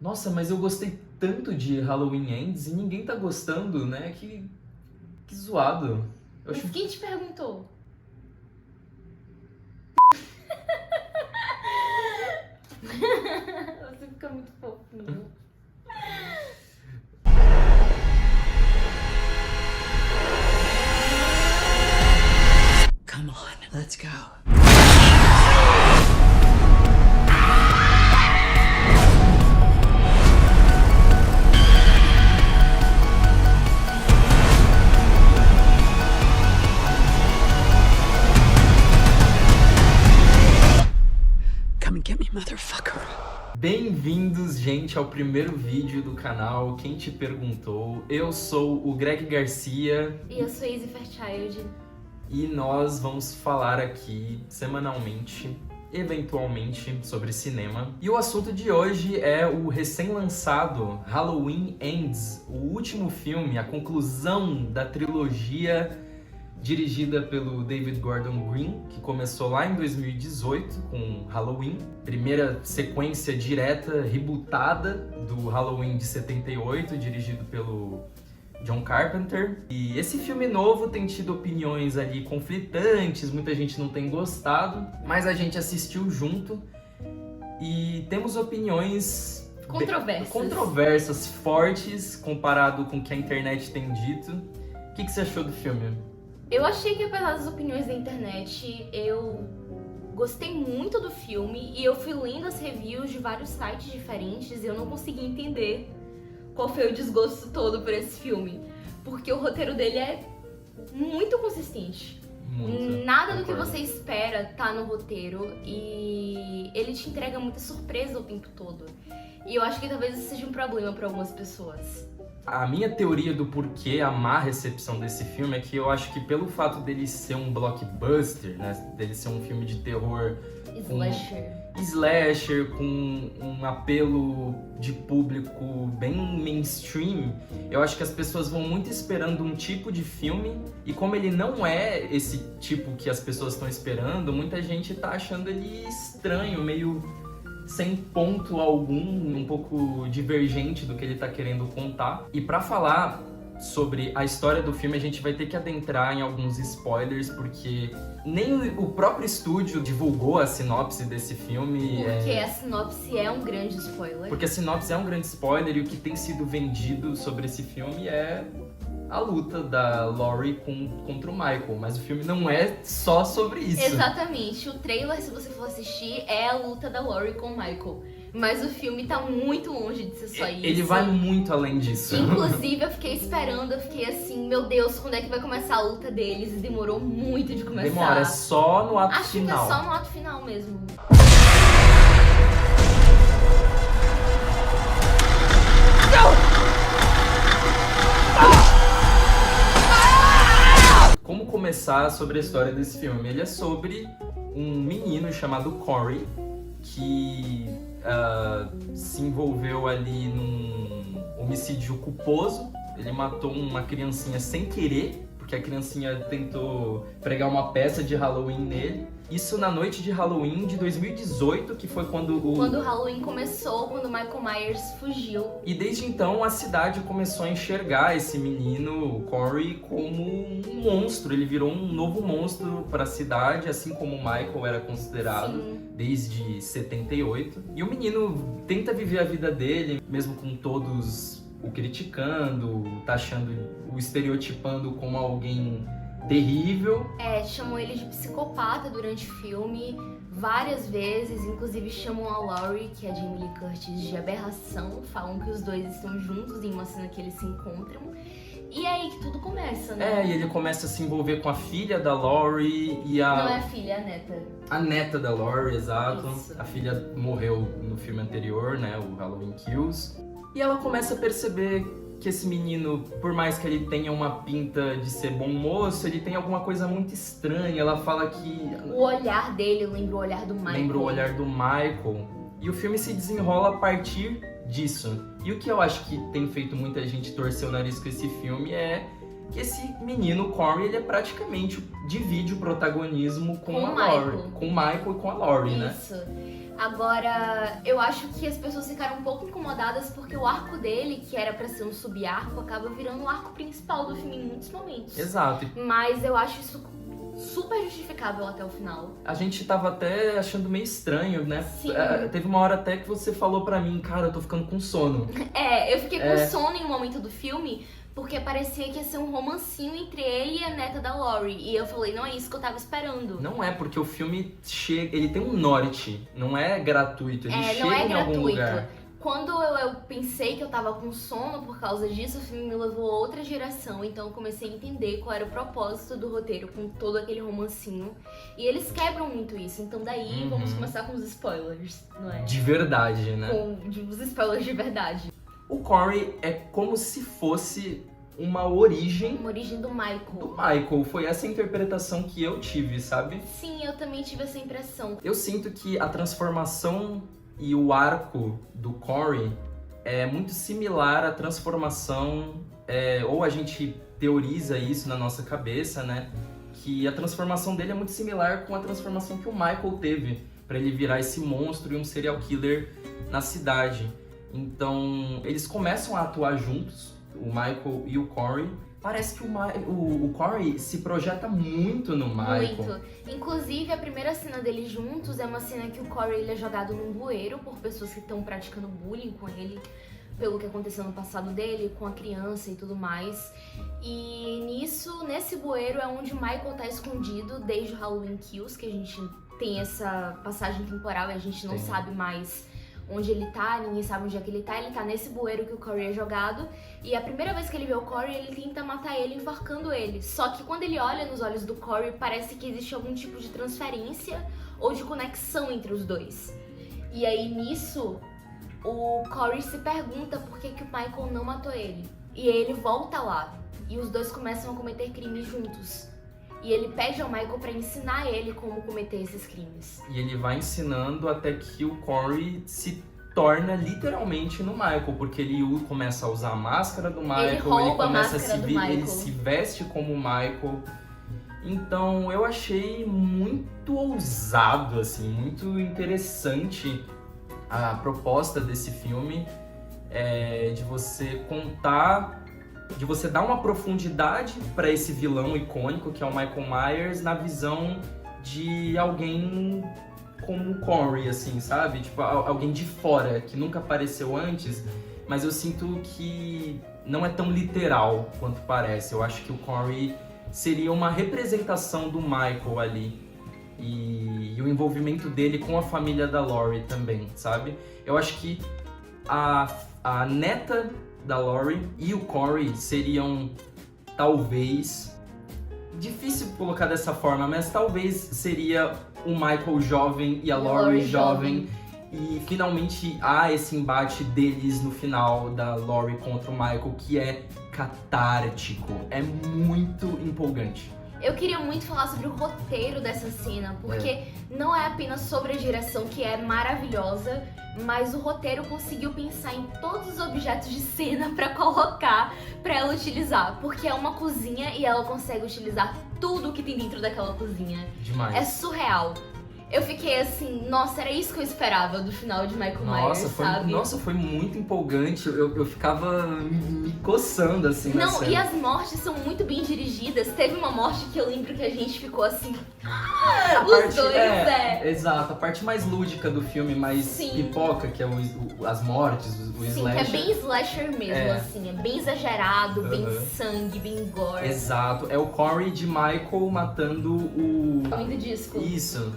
Nossa, mas eu gostei tanto de Halloween Ends e ninguém tá gostando, né? Que zoado. Eu Mas acho... quem te perguntou? Você fica muito fofinho. Come on, let's go. Come and get me, motherfucker. Bem-vindos, gente, ao primeiro vídeo do canal Quem Te Perguntou. Eu sou o Greg Garcia E eu sou Izzy Fairchild. e nós vamos falar aqui semanalmente, eventualmente, sobre cinema. E o assunto de hoje é o recém-lançado Halloween Ends, o último filme, a conclusão da trilogia dirigida pelo David Gordon Green, que começou lá em 2018 com Halloween, primeira sequência direta, rebootada do Halloween de 78, dirigido pelo John Carpenter. E esse filme novo tem tido opiniões ali conflitantes, muita gente não tem gostado, mas a gente assistiu junto e temos opiniões controversas, fortes, comparado com o que a internet tem dito. O que você achou do filme? Eu achei que, apesar das opiniões da internet, eu gostei muito do filme e eu fui lendo as reviews de vários sites diferentes e eu não consegui entender qual foi o desgosto todo por esse filme. Porque o roteiro dele é muito consistente. Muito. Nada do que Concordo. você espera tá no roteiro e ele te entrega muita surpresa o tempo todo. E eu acho que talvez isso seja um problema para algumas pessoas. A minha teoria do porquê a má recepção desse filme é que eu acho que pelo fato dele ser um blockbuster, né, dele ser um filme de terror slasher com um apelo de público bem mainstream, eu acho que as pessoas vão muito esperando um tipo de filme e como ele não é esse tipo que as pessoas estão esperando, muita gente tá achando ele estranho, meio sem ponto algum, um pouco divergente do que ele tá querendo contar. E pra falar sobre a história do filme, a gente vai ter que adentrar em alguns spoilers, porque nem o próprio estúdio divulgou a sinopse desse filme. Porque a sinopse é um grande spoiler. Porque a sinopse é um grande spoiler e o que tem sido vendido sobre esse filme é a luta da Laurie contra o Michael, mas o filme não é só sobre isso. Exatamente. O trailer, se você for assistir, é a luta da Laurie com o Michael. Mas o filme tá muito longe de ser só isso. Ele vai muito além disso. Inclusive, eu fiquei esperando, eu fiquei assim, meu Deus, quando é que vai começar a luta deles? E demorou muito de começar. Demora, é só no ato Acho final. que é só no ato final mesmo. Como começar sobre a história desse filme? Ele é sobre um menino chamado Corey que se envolveu ali num homicídio culposo. Ele matou uma criancinha sem querer, porque a criancinha tentou pregar uma peça de Halloween nele. Isso na noite de Halloween de 2018, que foi quando Quando o Halloween começou, quando o Michael Myers fugiu. E desde então a cidade começou a enxergar esse menino, o Corey, como um monstro. Ele virou um novo monstro para a cidade, assim como o Michael era considerado Sim. desde 78. E o menino tenta viver a vida dele, mesmo com todos o criticando, taxando, o estereotipando como alguém terrível. Chamam ele de psicopata durante o filme várias vezes, inclusive chamam a Laurie, que é a Jamie Lee Curtis, de aberração, falam que os dois estão juntos em uma cena que eles se encontram. E é aí que tudo começa, né? E ele começa a se envolver com a filha da Laurie e a... Não é a filha, é a neta. A neta da Laurie, exato. Isso. A filha morreu no filme anterior, né? O Halloween Kills. E ela começa a perceber que esse menino, por mais que ele tenha uma pinta de ser bom moço, ele tem alguma coisa muito estranha. Ela fala que... O olhar dele lembra o olhar do Michael. Lembra o olhar do Michael. E o filme se desenrola a partir disso. E o que eu acho que tem feito muita gente torcer o nariz com esse filme é que esse menino, Corey, ele é praticamente divide o protagonismo com a Laurie. Com o Michael e com a Laurie, né? Isso. Agora, eu acho que as pessoas ficaram um pouco incomodadas porque o arco dele, que era pra ser um sub-arco, acaba virando o arco principal do filme em muitos momentos. Exato. Mas eu acho isso super justificável até o final. A gente tava até achando meio estranho, né? Sim. Teve uma hora até que você falou pra mim, cara, eu tô ficando com sono. Eu fiquei com sono em um momento do filme, porque parecia que ia ser um romancinho entre ele e a neta da Laurie. E eu falei, não é isso que eu tava esperando. Não é, porque o filme chega, ele tem um norte, não é gratuito, ele chega não é em algum lugar. Quando eu pensei que eu tava com sono por causa disso, o filme me levou a outra geração, então eu comecei a entender qual era o propósito do roteiro com todo aquele romancinho. E eles quebram muito isso, então daí vamos começar com os spoilers, não é? De verdade, né? Com os spoilers de verdade. O Corey é como se fosse uma origem Uma origem do Michael. do Michael. Foi essa a interpretação que eu tive, sabe? Sim, eu também tive essa impressão. Eu sinto que a transformação e o arco do Corey é muito similar à transformação, ou a gente teoriza isso na nossa cabeça, né? Que a transformação dele é muito similar com a transformação que o Michael teve pra ele virar esse monstro e um serial killer na cidade. Então, eles começam a atuar juntos, o Michael e o Corey. Parece que o Corey se projeta muito no Michael. Muito. Inclusive, a primeira cena deles juntos é uma cena que o Corey ele é jogado num bueiro por pessoas que estão praticando bullying com ele, pelo que aconteceu no passado dele, com a criança e tudo mais. E nesse bueiro é onde o Michael tá escondido desde o Halloween Kills, que a gente tem essa passagem temporal e a gente não sabe mais onde ele tá, ninguém sabe onde é que ele tá nesse bueiro que o Corey é jogado, e a primeira vez que ele vê o Corey, ele tenta matar ele enforcando ele. Só que quando ele olha nos olhos do Corey, parece que existe algum tipo de transferência ou de conexão entre os dois. E aí nisso, o Corey se pergunta por que o Michael não matou ele. E aí ele volta lá, e os dois começam a cometer crimes juntos. E ele pede ao Michael pra ensinar ele como cometer esses crimes. E ele vai ensinando até que o Corey se torna literalmente no Michael, porque ele começa a usar a máscara do Michael, Ele rouba começa a máscara do Michael. ele se veste como o Michael. Então eu achei muito ousado, assim, muito interessante a proposta desse filme, de você contar, de você dar uma profundidade para esse vilão icônico que é o Michael Myers na visão de alguém como o Corey, assim, sabe? Tipo, alguém de fora, que nunca apareceu antes, mas eu sinto que não é tão literal quanto parece. Eu acho que o Corey seria uma representação do Michael ali. E o envolvimento dele com a família da Laurie também, sabe? Eu acho que a neta da Laurie e o Corey seriam, talvez, difícil colocar dessa forma, mas talvez seria o Michael jovem e a Laurie jovem. E finalmente há esse embate deles no final, da Laurie contra o Michael, que é catártico, é muito empolgante. Eu queria muito falar sobre o roteiro dessa cena, porque não é apenas sobre a direção, que é maravilhosa, mas o roteiro conseguiu pensar em todos os objetos de cena pra colocar, pra ela utilizar. Porque é uma cozinha e ela consegue utilizar tudo que tem dentro daquela cozinha. Demais. É surreal. Eu fiquei assim, nossa, era isso que eu esperava do final de Michael Myers, sabe? Nossa, foi muito empolgante. Eu ficava me coçando, assim, na Não, cena. e as mortes são muito bem dirigidas. Teve uma morte que eu lembro que a gente ficou assim... Os dois, Exato, a parte mais lúdica do filme, mais pipoca, que é as mortes, o Sim, slasher. que é bem slasher mesmo, assim. É bem exagerado, bem sangue, bem gore. Exato, é o Corey de Michael matando o... Homem do disco. Isso.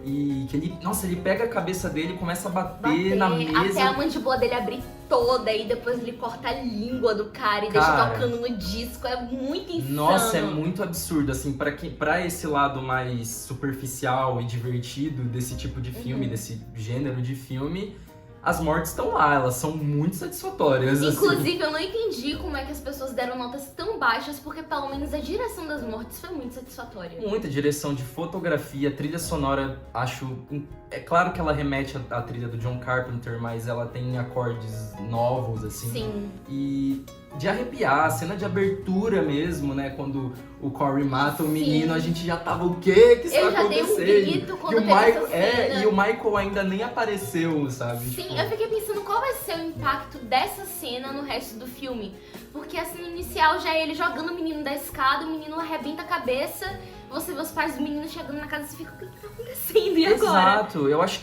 E que ele pega a cabeça dele e começa a bater na mesa. Até a mandíbula dele abrir toda e depois ele corta a língua do cara e deixa tocando no disco. É muito insano. Nossa, é muito absurdo, assim, pra esse lado mais superficial e divertido desse tipo de filme, desse gênero de filme, as mortes estão lá, elas são muito satisfatórias. Inclusive, assim. eu não entendi como é que as pessoas deram notas tão baixas, porque pelo menos a direção das mortes foi muito satisfatória. Muita direção de fotografia, trilha sonora, acho... É claro que ela remete à trilha do John Carpenter, mas ela tem acordes novos, assim. Sim. E de arrepiar, a cena de abertura mesmo, né? Quando o Corey mata o menino, a gente já tava, o quê que está Eu já dei acontecendo? um grito quando e o teve Michael, essa cena. e o Michael ainda nem apareceu, sabe? Sim, Tipo, eu fiquei pensando qual vai ser o impacto dessa cena no resto do filme. Porque a cena inicial já é ele jogando o menino da escada, o menino arrebenta a cabeça, você vê os pais do menino chegando na casa e você fica, o que tá acontecendo? E agora? Exato, eu acho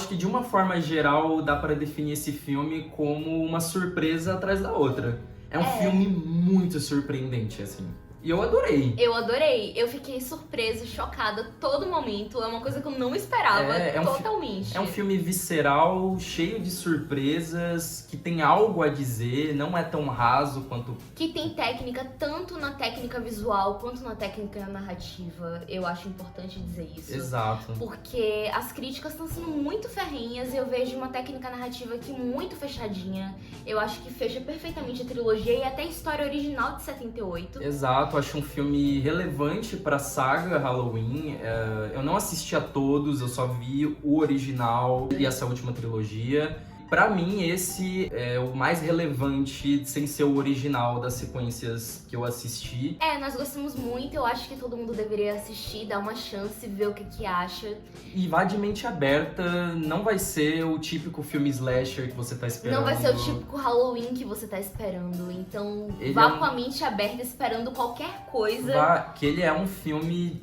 que de uma forma geral dá pra definir esse filme como uma surpresa atrás da outra. É um filme muito surpreendente, assim. E eu adorei. Eu adorei, eu fiquei surpresa, chocada a todo momento. É uma coisa que eu não esperava, totalmente. É um filme visceral, cheio de surpresas, que tem algo a dizer, não é tão raso quanto... Que tem técnica, tanto na técnica visual quanto na técnica narrativa. Eu acho importante dizer isso. Exato. Porque as críticas estão sendo muito ferrenhas e eu vejo uma técnica narrativa aqui muito fechadinha. Eu acho que fecha perfeitamente a trilogia e até a história original de 78. Exato, acho um filme relevante pra saga Halloween. Eu não assisti a todos, eu só vi o original e essa última trilogia. Pra mim, esse é o mais relevante, sem ser o original das sequências que eu assisti. Nós gostamos muito, eu acho que todo mundo deveria assistir, dar uma chance, ver o que acha. E vá de mente aberta, não vai ser o típico filme slasher que você tá esperando. Não vai ser o típico Halloween que você tá esperando. Então, Ele vá é um- com a mente aberta, esperando qualquer coisa. Que ele é um filme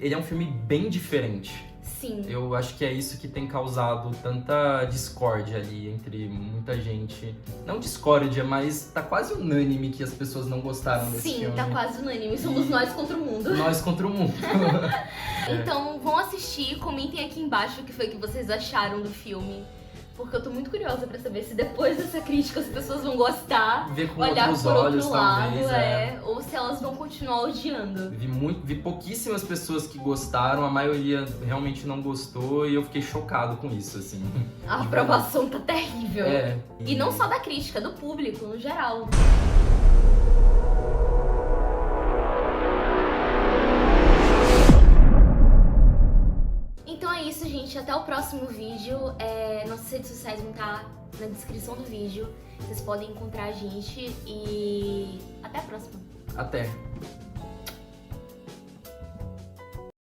bem diferente. Sim. Eu acho que é isso que tem causado tanta discórdia ali entre muita gente. Não discórdia, mas tá quase unânime que as pessoas não gostaram desse Sim, filme. tá quase unânime. Somos nós contra o mundo. Nós contra o mundo. Então, vão assistir, comentem aqui embaixo o que foi que vocês acharam do filme. Porque eu tô muito curiosa pra saber se depois dessa crítica as pessoas vão gostar, Ver com olhar outros por olhos, outro lado, talvez. ou se elas vão continuar odiando. Vi pouquíssimas pessoas que gostaram, a maioria realmente não gostou e eu fiquei chocado com isso, assim. A aprovação tá terrível. E não só da crítica, do público, no geral. Então é isso, gente. Até o próximo vídeo. Nossas redes sociais vão estar na descrição do vídeo. Vocês podem encontrar a gente e até a próxima. Até.